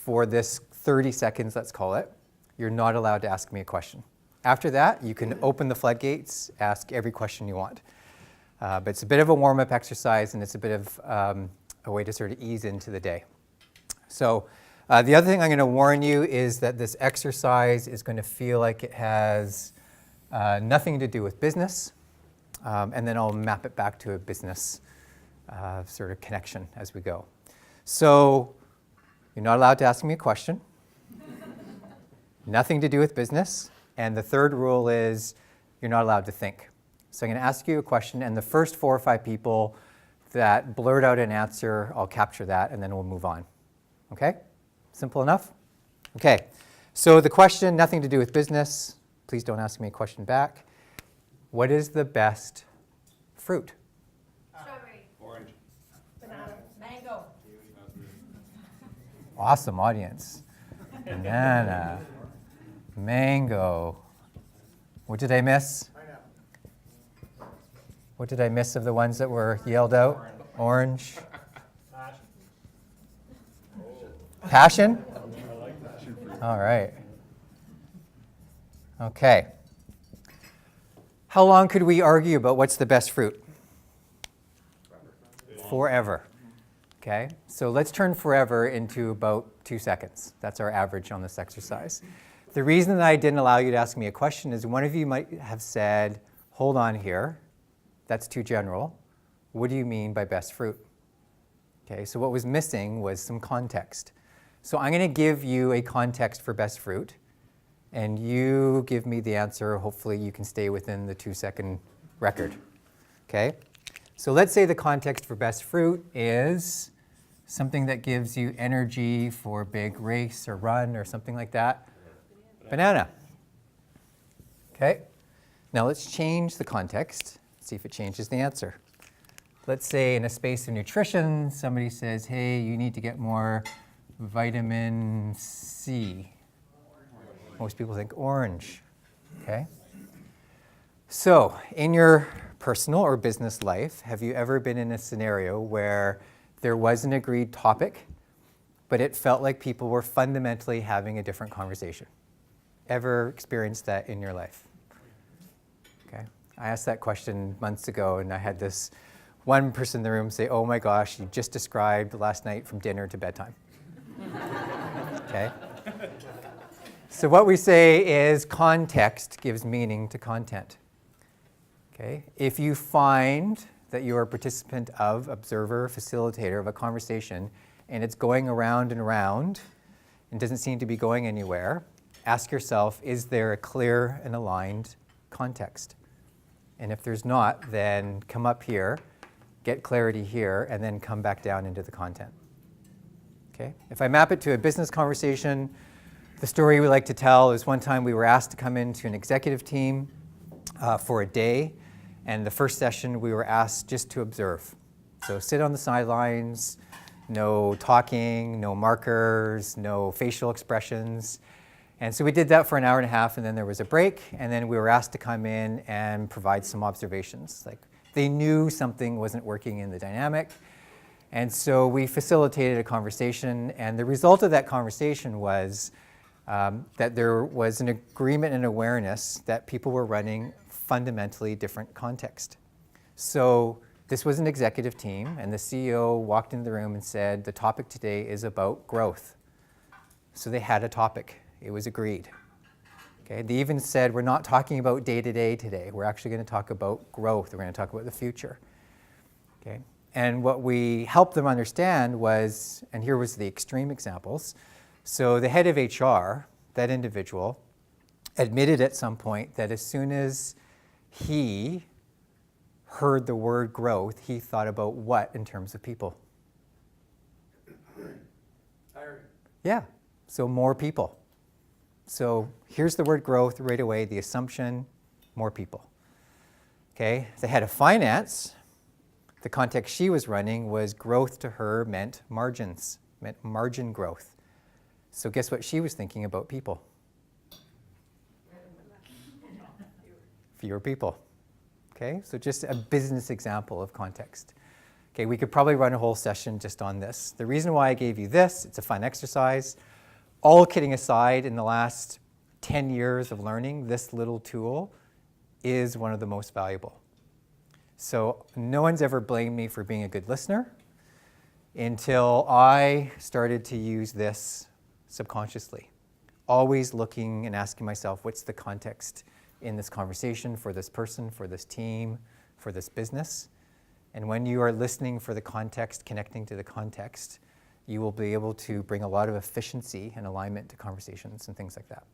for this 30 seconds, let's call it, you're not allowed to ask me a question. After that, you can open the floodgates, ask every question you want. But it's a bit of a warm-up exercise, and it's a bit of a way to sort of ease into the day. So the other thing I'm going to warn you is that this exercise is going to feel like it has nothing to do with business, and then I'll map it back to a business sort of connection as we go. So you're not allowed to ask me a question, nothing to do with business, and the third rule is you're not allowed to think. So I'm going to ask you a question, and the first 4 or 5 people that blurt out an answer, I'll capture that, and then we'll move on. Okay? Simple enough? Okay. So the question, nothing to do with business. Please don't ask me a question back. What is the best fruit? Strawberry. Orange. Banana. Mango. Awesome audience. Banana. Mango. What did I miss? What did I miss of the ones that were yelled out? Orange. Passion? All right. Okay. How long could we argue about what's the best fruit? Forever. Okay, so let's turn forever into about 2 seconds. That's our average on this exercise. The reason that I didn't allow you to ask me a question is one of you might have said, hold on here, that's too general. What do you mean by best fruit? Okay, so what was missing was some context. So I'm going to give you a context for best fruit, and you give me the answer. Hopefully you can stay within the 2-second record. Okay, so let's say the context for best fruit is something that gives you energy for a big race or run or something like that. Banana. Okay, now let's change the context, see if it changes the answer. Let's say in a space of nutrition, somebody says, hey, you need to get more vitamin C. Most people think orange. Okay. So in your personal or business life, have you ever been in a scenario where there was an agreed topic, but it felt like people were fundamentally having a different conversation? Ever experienced that in your life? Okay. I asked that question months ago, and I had this one person in the room say, oh my gosh, you just described last night from dinner to bedtime. Okay. So what we say is context gives meaning to content. Okay. If you find that you are a participant of, observer, facilitator of a conversation, and it's going around and around and doesn't seem to be going anywhere, ask yourself, is there a clear and aligned context? And if there's not, then come up here, get clarity here, and then come back down into the content. Okay? If I map it to a business conversation, the story we like to tell is one time we were asked to come into an executive team for a day, and the first session we were asked just to observe. So sit on the sidelines, no talking, no markers, no facial expressions. And so we did that for an hour and a half, and then there was a break, and then we were asked to come in and provide some observations. Like they knew something wasn't working in the dynamic, and so we facilitated a conversation, and the result of that conversation was that there was an agreement and awareness that people were running fundamentally different context. So this was an executive team, and the CEO walked into the room and said, the topic today is about growth. So they had a topic. It was agreed. Okay? They even said, we're not talking about day-to-day today. We're actually going to talk about growth. We're going to talk about the future. Okay? And what we helped them understand was, and here was the extreme examples, so the head of HR, that individual, admitted at some point that as soon as he heard the word growth, he thought about what in terms of people? Hiring. Yeah, so more people. So here's the word growth right away, the assumption, more people. Okay, the head of finance, the context she was running was growth to her meant margins, meant margin growth. So guess what she was thinking about people? Fewer people. Okay, so just a business example of context. Okay, we could probably run a whole session just on this. The reason why I gave you this, it's a fun exercise. all kidding aside, in the last 10 years of learning, this little tool is one of the most valuable. So no one's ever blamed me for being a good listener until I started to use this subconsciously. Always looking and asking myself, what's the context in this conversation for this person, for this team, for this business? And when you are listening for the context, connecting to the context, you will be able to bring a lot of efficiency and alignment to conversations and things like that.